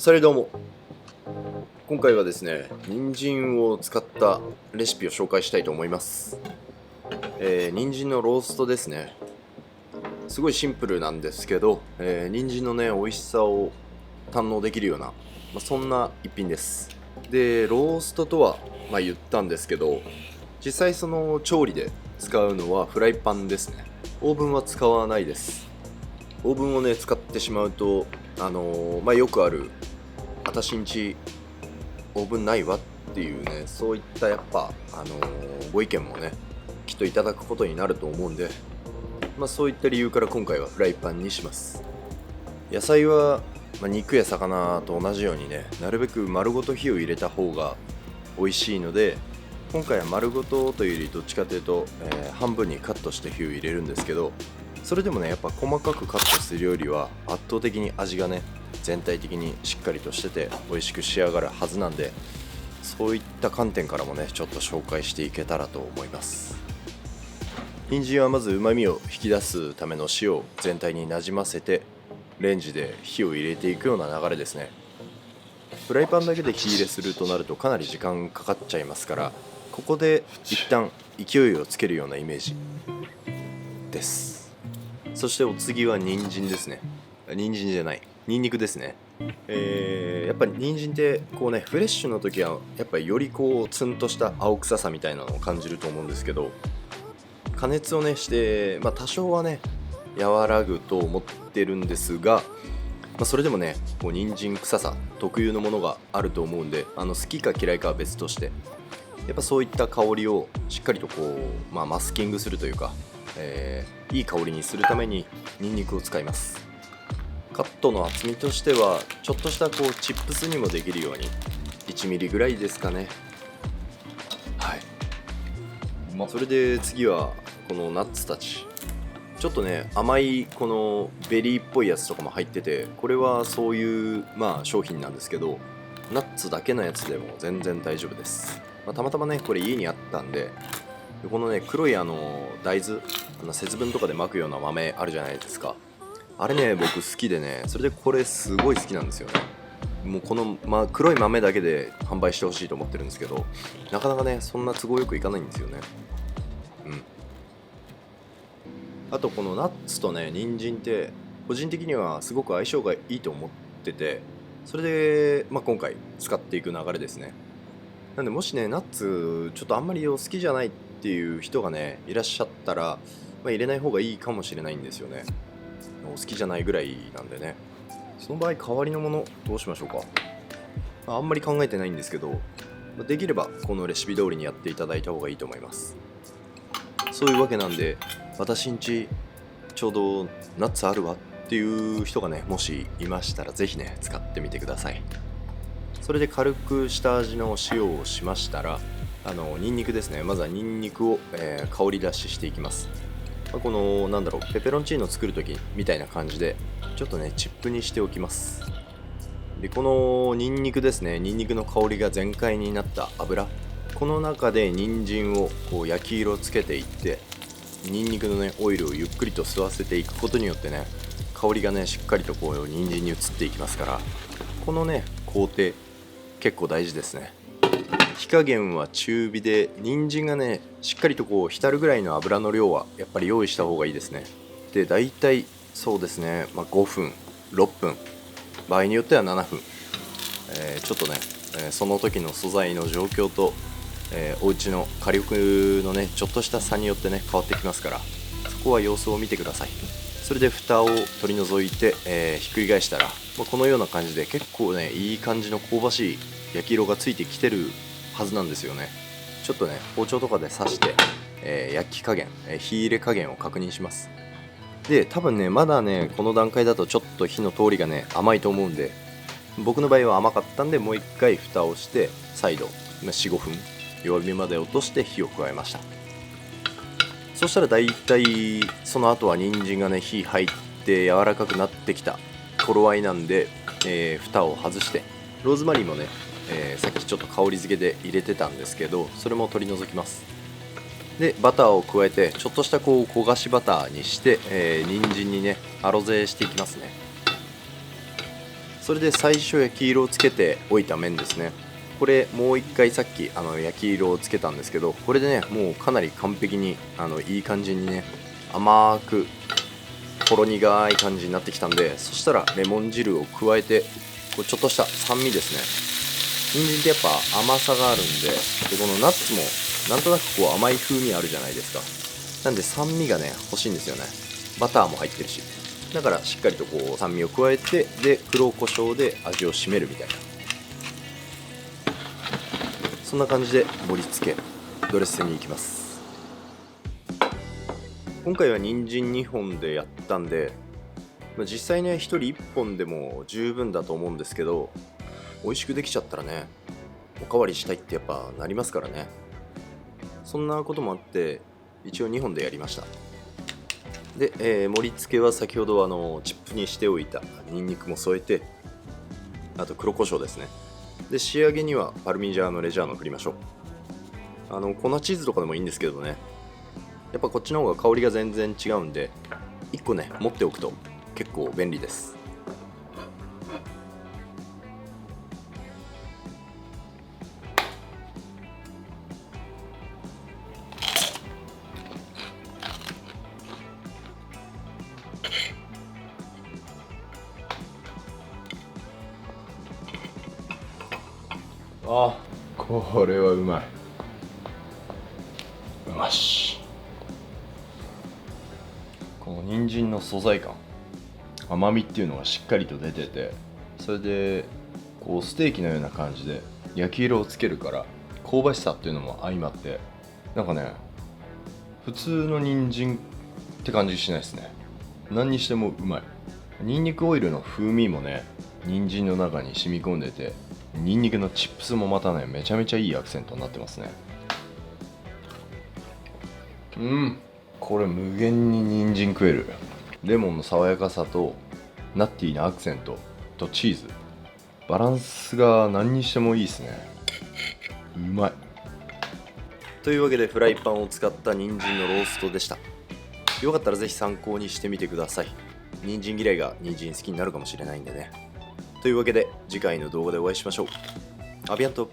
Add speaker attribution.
Speaker 1: それどうも、今回はですね、人参を使ったレシピを紹介したいと思います。人参のローストですね。すごいシンプルなんですけど、人参のね美味しさを堪能できるような、そんな一品です。でローストとは、言ったんですけど、実際その調理で使うのはフライパンですね。オーブンは使わないです。オーブンをね使ってしまうとよくある私んちオーブンないわっていうね、そういったやっぱご意見もねきっといただくことになると思うんで、そういった理由から今回はフライパンにします。野菜は、肉や魚と同じようにね、なるべく丸ごと火を入れた方が美味しいので、今回は丸ごとというよりどっちかというと、半分にカットして火を入れるんですけど、それでもねやっぱ細かくカットするよりは圧倒的に味がね全体的にしっかりとしてて美味しく仕上がるはずなんで、そういった観点からもねちょっと紹介していけたらと思います。人参はまず旨味を引き出すための塩を全体になじませてレンジで火を入れていくような流れですね。フライパンだけで火入れするとなるとかなり時間かかっちゃいますから、ここで一旦勢いをつけるようなイメージです。そしてお次は人参ですね。人参じゃない、ニンニクですね。やっぱり人参ってこうねフレッシュの時はやっぱりよりこうツンとした青臭さみたいなのを感じると思うんですけど、加熱をねして、多少はね和らぐと思ってるんですが、それでもねこう人参臭さ特有のものがあると思うんで、好きか嫌いかは別として、やっぱそういった香りをしっかりとこう、マスキングするというか、いい香りにするためにニンニクを使います。カットの厚みとしてはちょっとしたこうチップスにもできるように1ミリぐらいですかね。はい、それで次はこのナッツたち、ちょっとね甘いこのベリーっぽいやつとかも入ってて、これはそういう商品なんですけど、ナッツだけのやつでも全然大丈夫です。たまたまねこれ家にあったんで、このね黒い大豆、節分とかで巻くような豆あるじゃないですか。あれね僕好きでね、それでこれすごい好きなんですよね。もうこの、黒い豆だけで販売してほしいと思ってるんですけど、なかなかねそんな都合よくいかないんですよね。あとこのナッツとね人参って個人的にはすごく相性がいいと思ってて、それで、今回使っていく流れですね。なんでもしねナッツちょっとあんまりお好きじゃないっていう人がねいらっしゃったら、入れない方がいいかもしれないんですよね。お好きじゃないぐらいなんでね。その場合代わりのものどうしましょうか。あんまり考えてないんですけど、できればこのレシピ通りにやっていただいた方がいいと思います。そういうわけなんで、私んちちょうどナッツあるわっていう人がねもしいましたらぜひね使ってみてください。それで軽く下味の塩をしましたら、ニンニクですね。まずはニンニクを、香り出ししていきます。このペペロンチーノ作る時みたいな感じでちょっとねチップにしておきます。でこのニンニクですね、ニンニクの香りが全開になった油、この中で人参をこう焼き色つけていって、ニンニクのねオイルをゆっくりと吸わせていくことによってね、香りがねしっかりとこう人参に移っていきますから、このね工程結構大事ですね。火加減は中火で、人参がねしっかりとこう浸るぐらいの油の量はやっぱり用意した方がいいですね。で大体そうですね、5分6分、場合によっては7分、ちょっとね、その時の素材の状況と、お家の火力のねちょっとした差によってね変わってきますから、そこは様子を見てください。それで蓋を取り除いて、ひっくり返したら、このような感じで結構ねいい感じの香ばしい焼き色がついてきてるはずなんですよね。ちょっとね包丁とかで刺して、焼き加減、火入れ加減を確認します。で多分ねまだねこの段階だとちょっと火の通りがね甘いと思うんで、僕の場合は甘かったんでもう一回蓋をして再度 4,5 分弱火まで落として火を加えました。そしたらだいたいその後は人参がね火入って柔らかくなってきた頃合いなんで、蓋を外して、ローズマリーもね、さっきちょっと香り付けで入れてたんですけど、それも取り除きます。でバターを加えてちょっとしたこう焦がしバターにして、人参にねアロゼしていきますね。そそれで最初焼き色をつけておいた麺ですね。これもう一回さっき焼き色をつけたんですけど、これでねもうかなり完璧にいい感じにね甘くほろ苦い感じになってきたんで、そしたらレモン汁を加えてこうちょっとした酸味ですね。人参ってやっぱ甘さがあるんで、このナッツもなんとなくこう甘い風味あるじゃないですか。なんで酸味がね欲しいんですよね。バターも入ってるし、だからしっかりとこう酸味を加えて、で黒胡椒で味を締めるみたいな、そんな感じで盛り付けドレッシングに行きます。今回は人参2本でやったんで、実際ね1人1本でも十分だと思うんですけど、美味しくできちゃったらねおかわりしたいってやっぱなりますからね。そんなこともあって一応2本でやりました。で、盛り付けは先ほどチップにしておいたニンニクも添えて、あと黒胡椒ですね。で仕上げにはパルミジャーノレジャーノ振りましょう。粉チーズとかでもいいんですけどね、やっぱこっちの方が香りが全然違うんで1個ね持っておくと結構便利です。あ、これはうまい。うまし。この人参の素材感、甘みっていうのがしっかりと出てて、それでこうステーキのような感じで焼き色をつけるから香ばしさっていうのも相まって、なんかね普通の人参って感じしないですね。何にしてもうまい。ニンニクオイルの風味もね人参の中に染み込んでて、ニンニクのチップスもまたねめちゃめちゃいいアクセントになってますね。これ無限に人参食える。レモンの爽やかさとナッティーなアクセントとチーズ、バランスが何にしてもいいですね。うまい。というわけでフライパンを使った人参のローストでした。よかったらぜひ参考にしてみてください。人参嫌いが人参好きになるかもしれないんでね。というわけで次回の動画でお会いしましょう。アビアント。